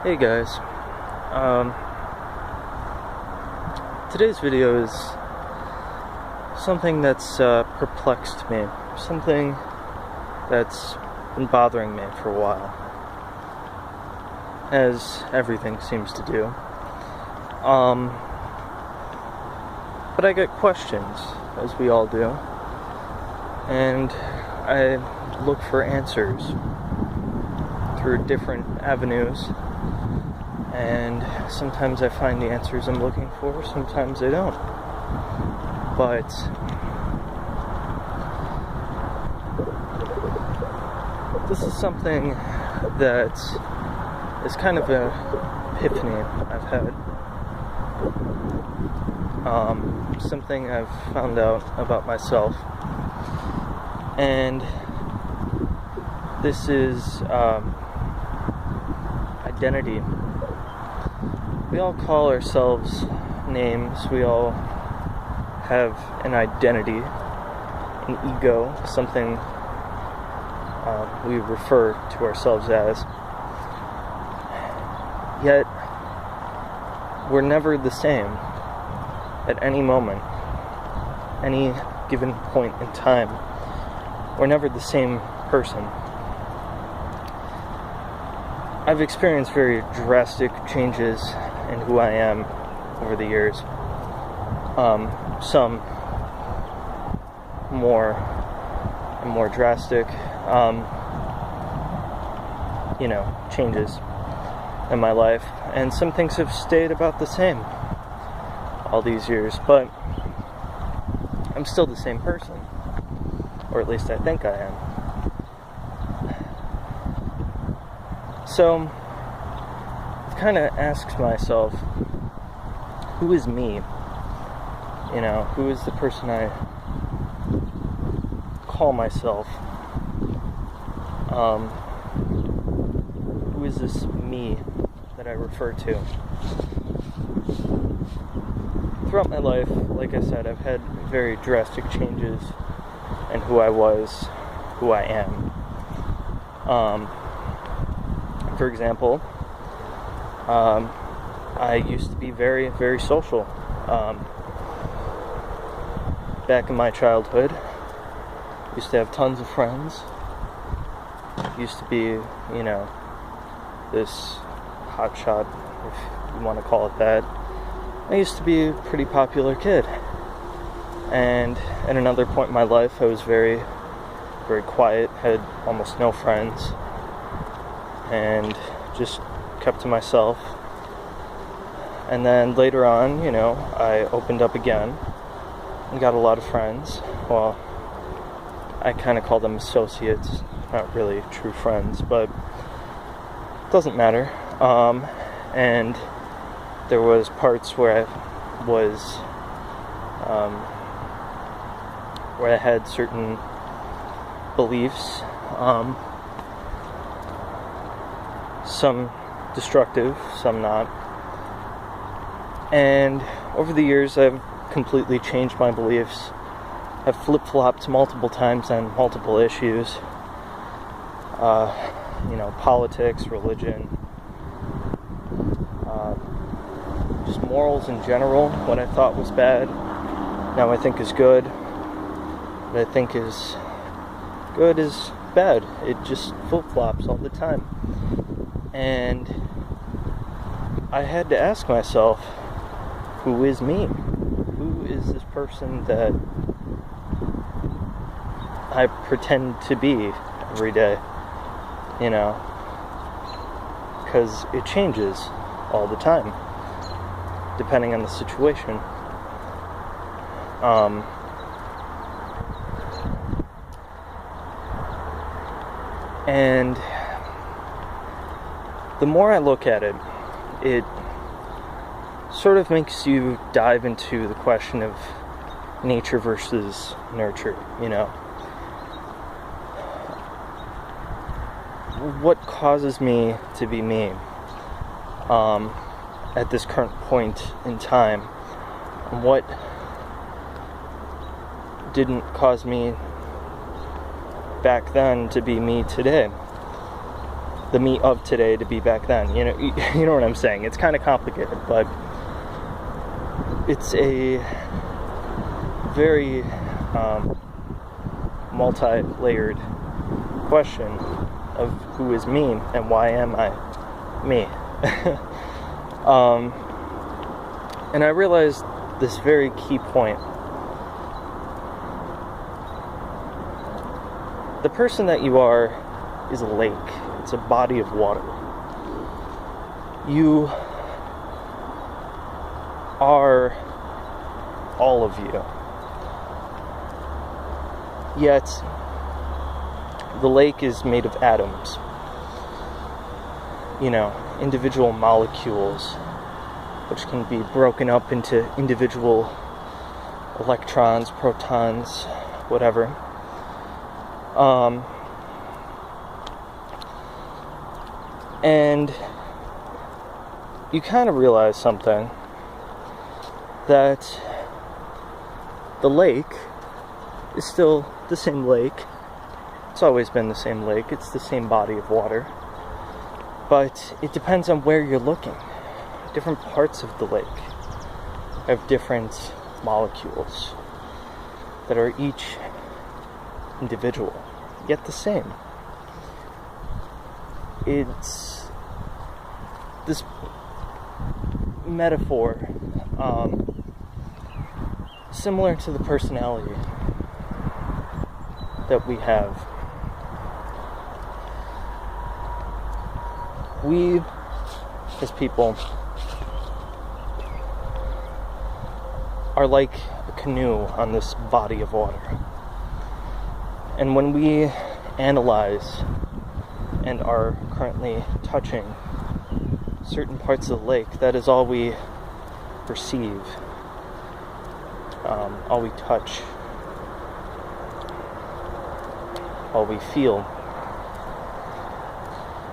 Hey guys, today's video is something that's perplexed me, something that's been bothering me for a while, as everything seems to do. But I get questions, as we all do, and I look for answers through different avenues. And sometimes I find the answers I'm looking for, sometimes I don't. But this is something that is kind of an epiphany I've had. Something I've found out about myself. And this is identity. We all call ourselves names, we all have an identity, an ego, something we refer to ourselves as. Yet, we're never the same at any moment, any given point in time. We're never the same person. I've experienced very drastic changes in who I am over the years. Some more and more drastic, changes in my life. And some things have stayed about the same all these years, but I'm still the same person. Or at least I think I am. So, I've kind of asked myself, who is me? Who is the person I call myself? Who is this me that I refer to? Throughout my life, like I said, I've had very drastic changes in who I was, who I am. For example, I used to be very, very social. Back in my childhood, used to have tons of friends. Used to be, this hotshot, if you want to call it that. I used to be a pretty popular kid. And at another point in my life, I was very, very quiet, had almost no friends, and just kept to myself. And then later on, I opened up again and got a lot of friends. Well, I kind of call them associates, not really true friends, but it doesn't matter. And there was parts where I had certain beliefs, some destructive, some not. And over the years, I've completely changed my beliefs. I've flip-flopped multiple times on multiple issues. Politics, religion, just morals in general. What I thought was bad, now I think is good. What I think is good is bad. It just flip-flops all the time. And I had to ask myself, who is me? Who is this person that I pretend to be every day? Because it changes all the time, depending on the situation. And the more I look at it, it sort of makes you dive into the question of nature versus nurture, What causes me to be me at this current point in time? And what didn't cause me back then to be me today? the me of today to be back then. You know what I'm saying? It's kind of complicated, but it's a very multi-layered question of who is me and why am I me. And I realized this very key point. The person that you are is a lake. It's a body of water. You are all of you. Yet, the lake is made of atoms. Individual molecules, which can be broken up into individual electrons, protons, whatever. And you kind of realize something, that the lake is still the same lake. It's always been the same lake. It's the same body of water. But it depends on where you're looking. Different parts of the lake have different molecules that are each individual, yet the same. It's this metaphor, similar to the personality that we have. We, as people, are like a canoe on this body of water. And when we analyze and are currently touching certain parts of the lake, that is all we perceive, all we touch, all we feel.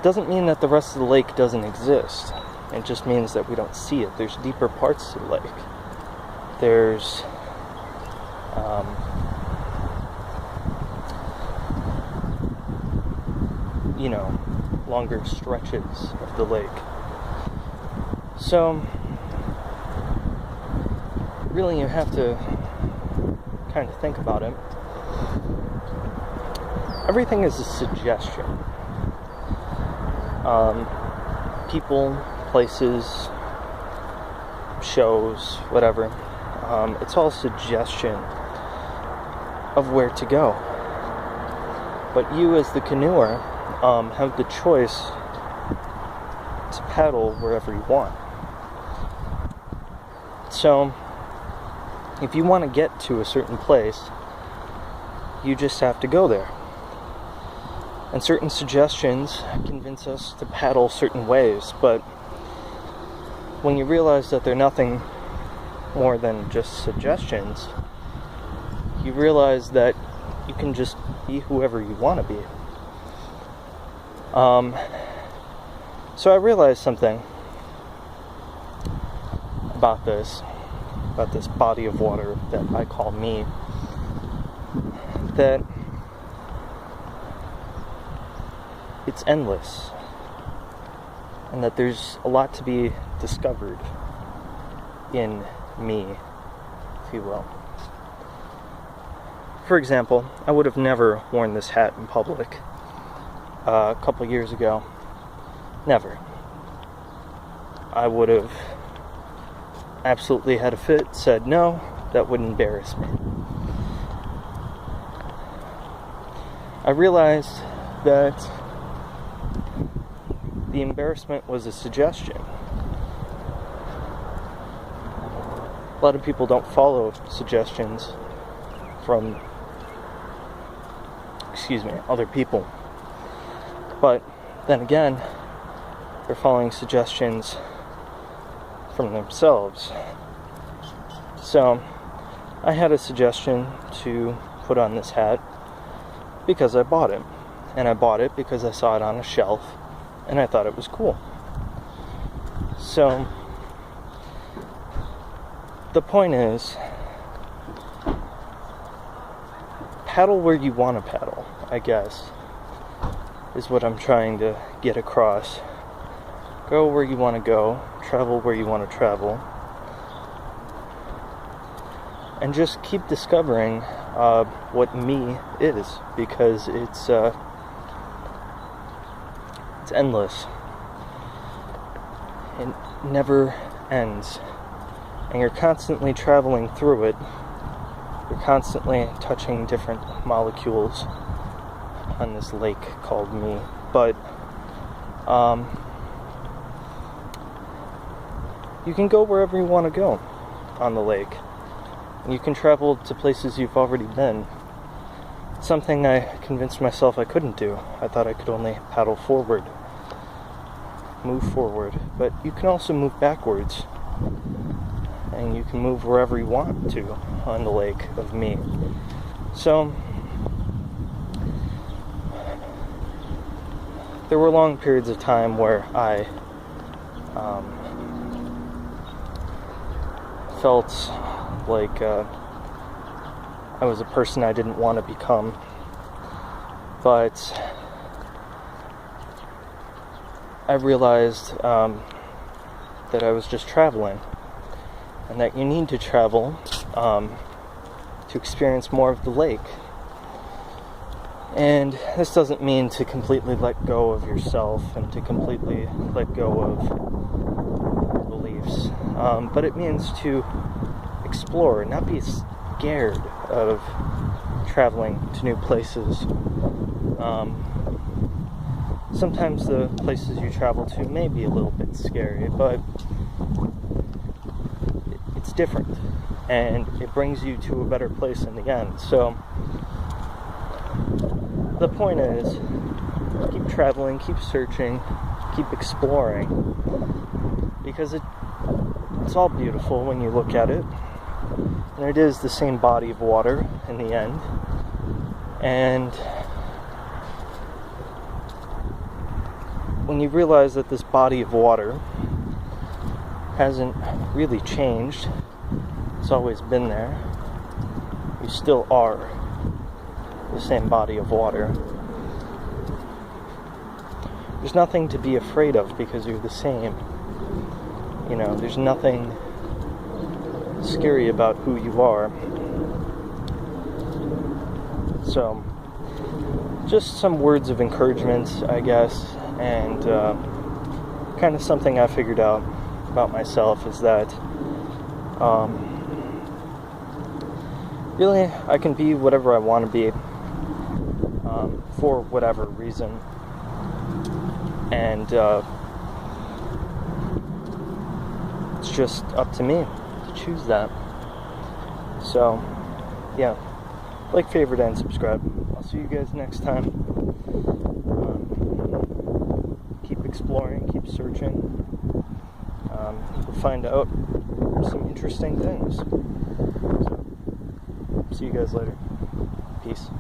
Doesn't mean that the rest of the lake doesn't exist. It just means that we don't see it. There's deeper parts to the lake. There's longer stretches of the lake. So really you have to kind of think about it. Everything is a suggestion. People, places, shows, whatever. It's all suggestion of where to go. But you, as the canoer, have the choice to paddle wherever you want. So, if you want to get to a certain place, you just have to go there. And certain suggestions convince us to paddle certain ways, but when you realize that they're nothing more than just suggestions, you realize that you can just be whoever you want to be. So I realized something about this body of water that I call me, that it's endless, and that there's a lot to be discovered in me, if you will. For example, I would have never worn this hat in public a couple years ago. Never. I would have absolutely had a fit, said no, that would embarrass me. I realized that the embarrassment was a suggestion. A lot of people don't follow suggestions from, other people. But then again, they're following suggestions from themselves. So, I had a suggestion to put on this hat because I bought it. And I bought it because I saw it on a shelf and I thought it was cool. So, the point is, paddle where you want to paddle, I guess, is what I'm trying to get across. Go where you want to go, travel where you want to travel, and just keep discovering what me is, because it's endless. It never ends, and you're constantly traveling through it. You're constantly touching different molecules on this lake called me, but you can go wherever you want to go on the lake. You can travel to places you've already been. Something I convinced myself I couldn't do. I thought I could only paddle forward, move forward, but you can also move backwards, and you can move wherever you want to on the lake of me. So there were long periods of time where I felt like I was a person I didn't want to become, but I realized that I was just traveling, and that you need to travel to experience more of the lake. And this doesn't mean to completely let go of yourself and to completely let go of your beliefs, but it means to explore, not be scared of traveling to new places. Sometimes the places you travel to may be a little bit scary, but it's different, and it brings you to a better place in the end. So the point is, keep traveling, keep searching, keep exploring, because it's all beautiful when you look at it, and it is the same body of water in the end. And when you realize that this body of water hasn't really changed, it's always been there, you still are the same body of water. There's nothing to be afraid of because you're the same. You know, there's nothing scary about who you are. So, just some words of encouragement, I guess, and kind of something I figured out about myself is that really I can be whatever I want to be for whatever reason, and it's just up to me to choose that. So yeah, like, favorite, and subscribe. I'll see you guys next time. Keep exploring, keep searching. You'll find out some interesting things. So, see you guys later. Peace.